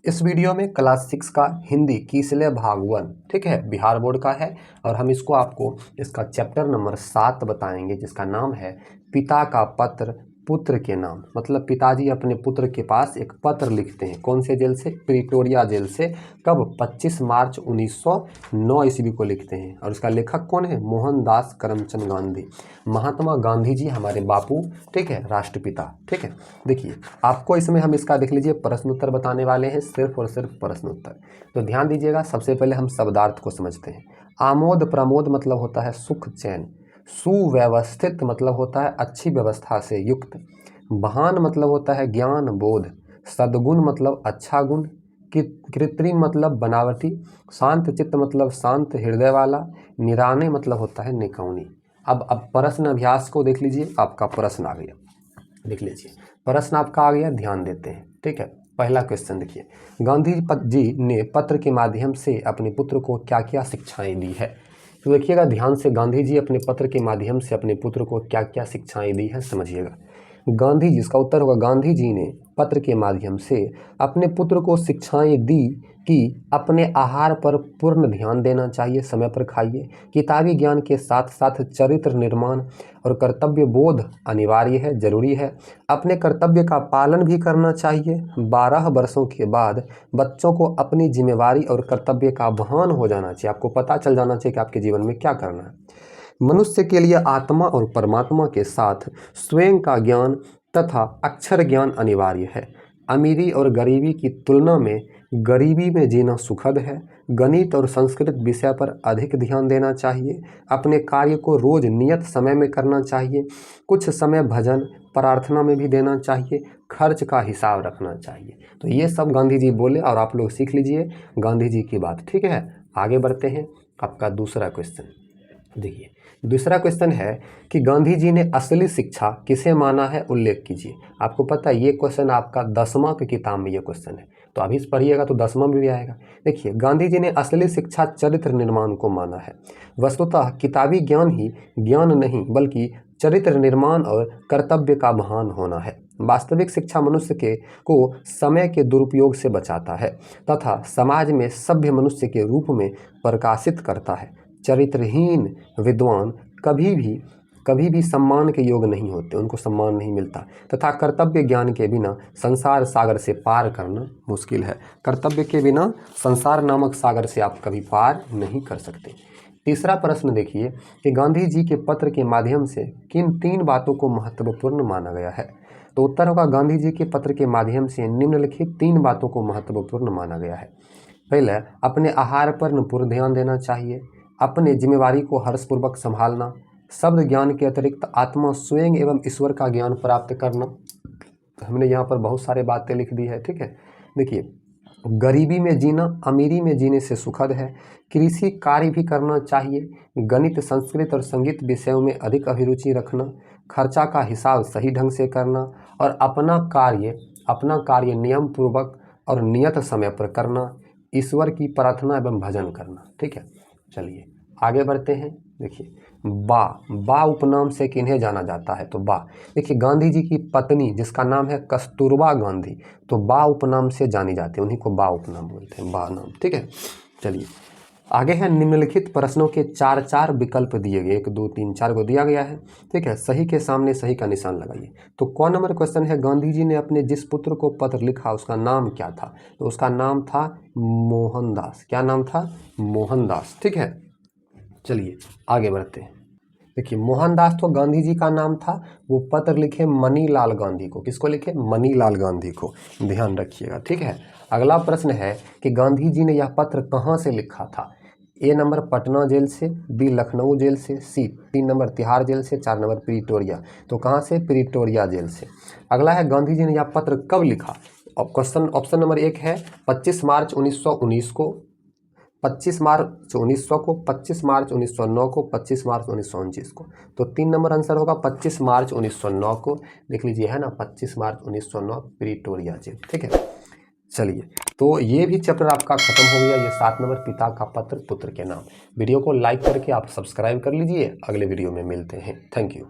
इस वीडियो में क्लास 6 का हिंदी कीसले भाग 1 ठीक है, बिहार बोर्ड का है और हम इसको आपको इसका चैप्टर नंबर 7 बताएंगे जिसका नाम है पिता का पत्र पुत्र के नाम। मतलब पिताजी अपने पुत्र के पास एक पत्र लिखते हैं। कौन से जेल से? प्रिटोरिया जेल से। कब? 25 मार्च 1909 ईस्वी को लिखते हैं। और उसका लेखक कौन है? मोहनदास करमचंद गांधी। महात्मा गांधी जी हमारे बापू, ठीक है, राष्ट्रपिता। ठीक है, देखिए आपको इसमें हम इसका देख लीजिए प्रश्न उत्तर बताने वाले हैं, सिर्फ और सिर्फ प्रश्न उत्तर। तो ध्यान दीजिएगा। सबसे पहले हम शब्दार्थ को समझते हैं। आमोद प्रमोद मतलब होता है सुख चैन। सुव्यवस्थित मतलब होता है अच्छी व्यवस्था से युक्त। महान मतलब होता है ज्ञान बोध। सद्गुण मतलब अच्छा गुण। कृत्रिम मतलब बनावटी। शांत चित्त मतलब शांत हृदय वाला। निराने मतलब होता है निकौनी। अब प्रश्न अभ्यास को देख लीजिए। आपका प्रश्न आ गया, देख लीजिए प्रश्न आपका आ गया, ध्यान देते हैं। ठीक है, पहला क्वेश्चन देखिए, गांधी जी ने पत्र के माध्यम से अपने पुत्र को क्या क्या शिक्षाएं दी है? तो देखिएगा ध्यान से, गांधी जी अपने पत्र के माध्यम से अपने पुत्र को क्या क्या शिक्षाएं दी है, समझिएगा। गांधी जी, इसका उत्तर होगा गांधी जी ने पत्र के माध्यम से अपने पुत्र को शिक्षाएं दी कि अपने आहार पर पूर्ण ध्यान देना चाहिए, समय पर खाइए। किताबी ज्ञान के साथ साथ चरित्र निर्माण और कर्तव्य बोध अनिवार्य है, जरूरी है। अपने कर्तव्य का पालन भी करना चाहिए। 12 वर्षों के बाद बच्चों को अपनी जिम्मेवारी और कर्तव्य का भान हो जाना चाहिए। आपको पता चल जाना चाहिए कि आपके जीवन में क्या करना है। मनुष्य के लिए आत्मा और परमात्मा के साथ स्वयं का ज्ञान तथा अक्षर ज्ञान अनिवार्य है। अमीरी और गरीबी की तुलना में गरीबी में जीना सुखद है। गणित और संस्कृत विषय पर अधिक ध्यान देना चाहिए। अपने कार्य को रोज नियत समय में करना चाहिए। कुछ समय भजन प्रार्थना में भी देना चाहिए। खर्च का हिसाब रखना चाहिए। तो ये सब गांधी जी बोले और आप लोग सीख लीजिए गांधी जी की बात। ठीक है, आगे बढ़ते हैं। आपका दूसरा क्वेश्चन देखिए। दूसरा क्वेश्चन है कि गांधी जी ने असली शिक्षा किसे माना है, उल्लेख कीजिए। आपको पता है ये क्वेश्चन आपका 10वां की किताब में ये क्वेश्चन है, तो अभी पढ़िएगा तो 10वां में भी आएगा। देखिए, गांधी जी ने असली शिक्षा चरित्र निर्माण को माना है। वस्तुतः किताबी ज्ञान ही ज्ञान नहीं बल्कि चरित्र निर्माण और कर्तव्य का भान होना है। वास्तविक शिक्षा मनुष्य को समय के दुरुपयोग से बचाता है तथा समाज में सभ्य मनुष्य के रूप में प्रकाशित करता है। चरित्रहीन विद्वान कभी भी सम्मान के योग्य नहीं होते, उनको सम्मान नहीं मिलता तथा कर्तव्य ज्ञान के बिना संसार सागर से पार करना मुश्किल है। कर्तव्य के बिना संसार नामक सागर से आप कभी पार नहीं कर सकते। तीसरा प्रश्न देखिए कि गांधी जी के पत्र के माध्यम से किन 3 बातों को महत्वपूर्ण माना गया है? तो उत्तर होगा गांधी जी के पत्र के माध्यम से निम्नलिखित 3 बातों को महत्वपूर्ण माना गया है। पहले, अपने आहार पर पूर्ण ध्यान देना चाहिए। अपने जिम्मेवारी को हर्षपूर्वक संभालना। शब्द ज्ञान के अतिरिक्त आत्मा स्वयं एवं ईश्वर का ज्ञान प्राप्त करना। हमने यहाँ पर बहुत सारे बातें लिख दी है। ठीक है, देखिए, गरीबी में जीना अमीरी में जीने से सुखद है। कृषि कार्य भी करना चाहिए। गणित संस्कृत और संगीत विषयों में अधिक अभिरुचि रखना। खर्चा का हिसाब सही ढंग से करना और अपना कार्य नियम पूर्वक और नियत समय पर करना। ईश्वर की प्रार्थना एवं भजन करना। ठीक है, चलिए आगे बढ़ते हैं। देखिए, बा उपनाम से किन्हें जाना जाता है? तो बा, देखिए गांधी जी की पत्नी जिसका नाम है कस्तूरबा गांधी, तो बा उपनाम से जानी जाती है, उन्हीं को बा उपनाम बोलते हैं, बा नाम। ठीक है, चलिए आगे है। निम्नलिखित प्रश्नों के 4 विकल्प दिए गए, 1 2 3 4 को दिया गया है। ठीक है, सही के सामने सही का निशान लगाइए। तो कौन नंबर क्वेश्चन है? गांधी जी ने अपने जिस पुत्र को पत्र लिखा उसका नाम क्या था? तो उसका नाम था मोहनदास। क्या नाम था? मोहनदास। ठीक है, चलिए आगे बढ़ते हैं। देखिए, मोहनदास तो गांधी जी का नाम था। वो पत्र लिखे मनीलाल गांधी को। किसको लिखे? मनीलाल गांधी को, ध्यान रखिएगा। ठीक है, अगला प्रश्न है कि गांधी जी ने यह पत्र कहाँ से लिखा था? ए नंबर पटना जेल से, बी लखनऊ जेल से, सी 3 नंबर तिहाड़ जेल से, 4 नंबर प्रिटोरिया। तो कहाँ से? प्रिटोरिया जेल से। अगला है गांधी जी ने यह पत्र कब लिखा? क्वेश्चन ऑप्शन नंबर 1 है 25 मार्च 1919 को, 25 मार्च 1900 को, 25 मार्च 1909 को, 25 मार्च 1929 को। तो 3 नंबर आंसर होगा 25 मार्च 1909 को। देख लीजिए, है ना, 25 मार्च 1909 प्रिटोरिया जेल। ठीक है, चलिए तो ये भी चैप्टर आपका खत्म हो गया। ये 7 नंबर पिता का पत्र पुत्र के नाम। वीडियो को लाइक करके आप सब्सक्राइब कर लीजिए। अगले वीडियो में मिलते हैं। Thank you.